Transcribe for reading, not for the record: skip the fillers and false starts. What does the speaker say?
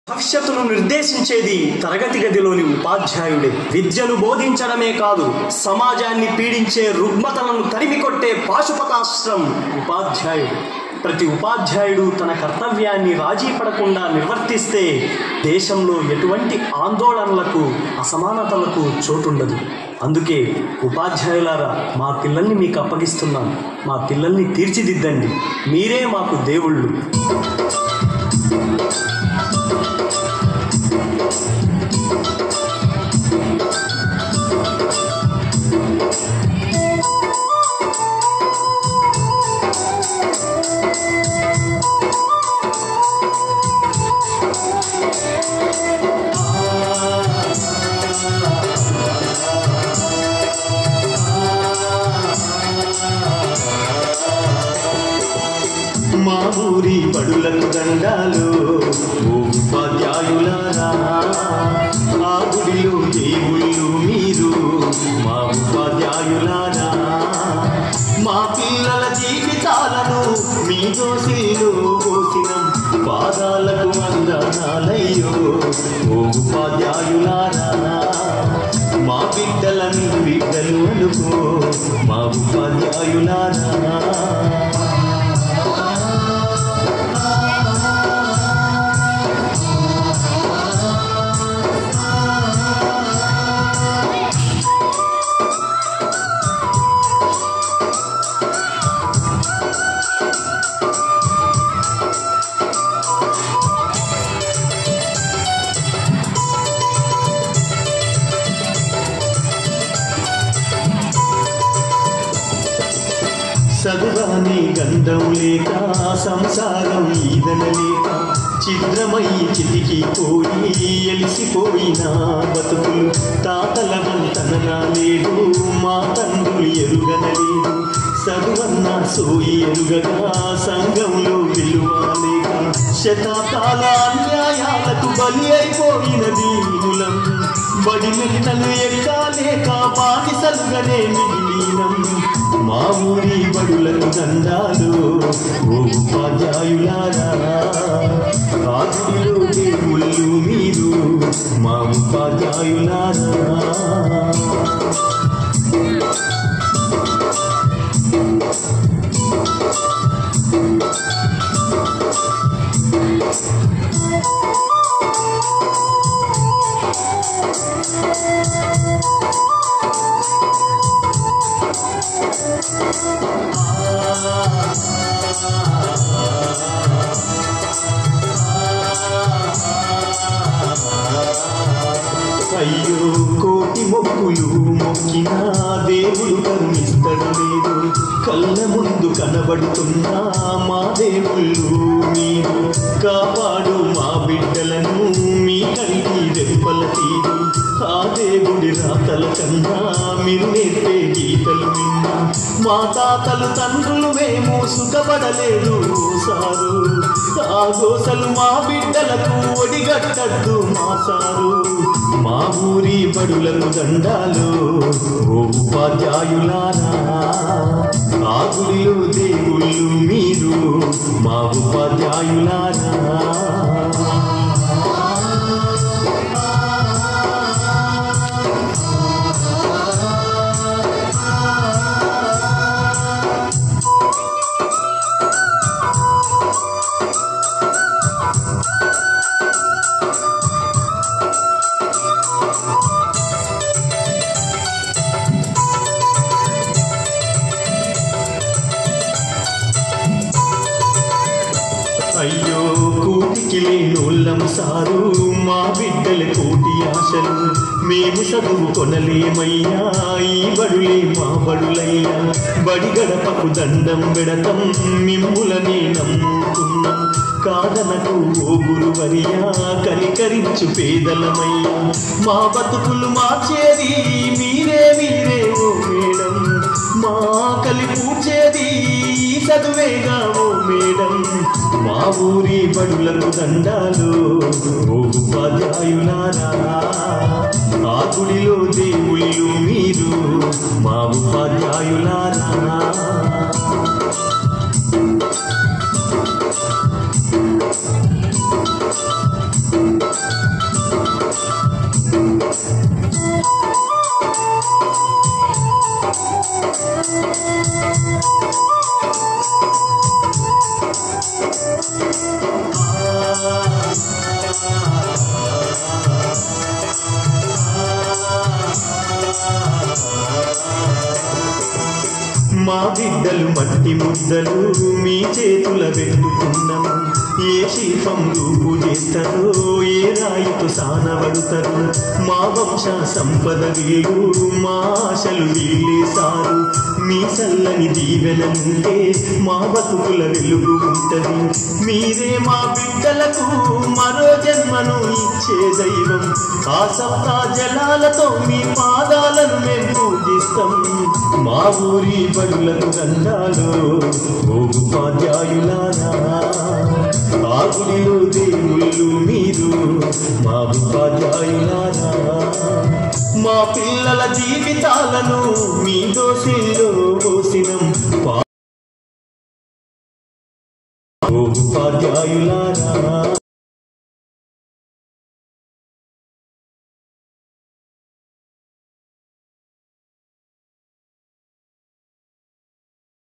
భవిష్యత్తును నిర్దేశించేది తరగతి గదిలోని ఉపాధ్యాయుడే. విద్యను బోధించడమే కాదు, సమాజాన్ని పీడించే రుగ్మతలను తరిమికొట్టే పాశుపతాస్త్రం ఉపాధ్యాయుడు. ప్రతి ఉపాధ్యాయుడు తన కర్తవ్యాన్ని రాజీ పడకుండా నిర్వర్తిస్తే దేశంలో ఎటువంటి ఆందోళనలకు, అసమానతలకు చోటుండదు. అందుకే ఉపాధ్యాయులారా, మా పిల్లల్ని మీకు అప్పగిస్తున్నాం. మా పిల్లల్ని తీర్చిదిద్దండి. మీరే మాకు దేవుళ్ళు. మా ఊరి బడులకు దండాలు ఓ ఉపాధ్యాయులారా, ఆ గుడిలో దేవుళ్ళు మీరు మా ఉపాధ్యాయులారా. మా పిల్లల జీవితాలను మీ దోసిలో పోసిన పాదాలకు వందనాలయ్యో ఓ ఉపాధ్యాయులారా. మా బిడ్డలను బిడ్డలు అనుకో మా ఉపాధ్యాయులారా. చదువాని గంధం లేక, సంసారం ఈదనలేక, చిద్రమై చితికిపోయి ఎలిసిపోయిన బతుకులు తాతల వంతనగా లేదు, మా తండ్రులు ఎరుగనలేదు. చదువన్న సోయి ఎరుగగా సంఘంలో విలువలేక, శతాకాల అన్యాయాలకు బలి అయిపోయిన దీనులం. బడి మెట్టలు ఎక్కాలేక బానిసలుగానే మిగిలినం. మా ఊరి బడులకు దండాలు ఓ ఉపాధ్యాయులారా, రాత్రిలో దేవుళ్ళు మీరు మా ఉపాధ్యాయులారా. అయ్యో కోటి మొక్కులు మొక్కినా దేవుడు కరుణిస్తడు లేదు. కళ్ళ ముందు కనబడుతున్నా మా దేవుళ్ళు మీరు కాపాడు మా బిడ్డలను మీ కంటి రెప్పల తీరు. ఆ దేవుడి రాతల కన్నా మీరు నేర్పే గీతలు విన్నా మా తాతలు తండ్రులు మేము సుఖపడలేదు సారు. ఆ గోసలు మా బిడ్డలకు ఒడిగట్టద్దు మా సారు. మా ఊరి బడులకు దండాలు ఓ ఉపాధ్యాయులారా, ఆ గుడిలో దేవుళ్ళు మీరు మా ఉపాధ్యాయులారా. అయ్యో కూటికి లేనోళ్ళం సారు, మా బిడ్డల కోటి ఆశలు మేము చదువు కొనలేమయ్యా. ఈ బడులే మా బడులయ్యా, బడి గడపకు దండం పెడతాం మిమ్ములనే నమ్ముకున్నాం. కాదనకు ఓ గురువరియా, కనికరించు పేదలమయ్యా. మా బతుకులు మార్చేది మీరే మీరే ఓ మేడం, మా కలి పూడ్చేది చదువేగా ఓ మేడం. మా ఊరి బడులకు దండాలు ఓ ఉపాధ్యాయులారా, ఆ గుడిలో దేవుళ్ళు మీరు మా ఉపాధ్యాయులారా. మా బిడ్డలు మట్టి ముద్దలు మీ చేతుల పెట్టుకున్నాము. ఏ శిల్పం రూపు చేస్తారో, ఏ రాయితో సానబడతారు. మా వంశ సంపద వీళ్ళు, మా ఆశలు వీళ్ళేసారు. మీ చల్లని దీవెనలుంటే మా బతుకుల వెలుగు ఉంటది. మీరే మా బిడ్డలకు మరో జన్మను ఇచ్చే దైవం. ఆ సప్తా జలాలతో మీ పాదాలను మేము పూజిస్తాం. మా ఊరి బడులకు దండాలు ఓ ఉపాధ్యాయులారా, ఆ గుడిలో దేవుళ్ళు మీరు మా ఉపాధ్యాయులారా. మా పిల్లల జీవితాలను మీ దోసిలో పోసినం ఓ ఉపాధ్యాయులారా.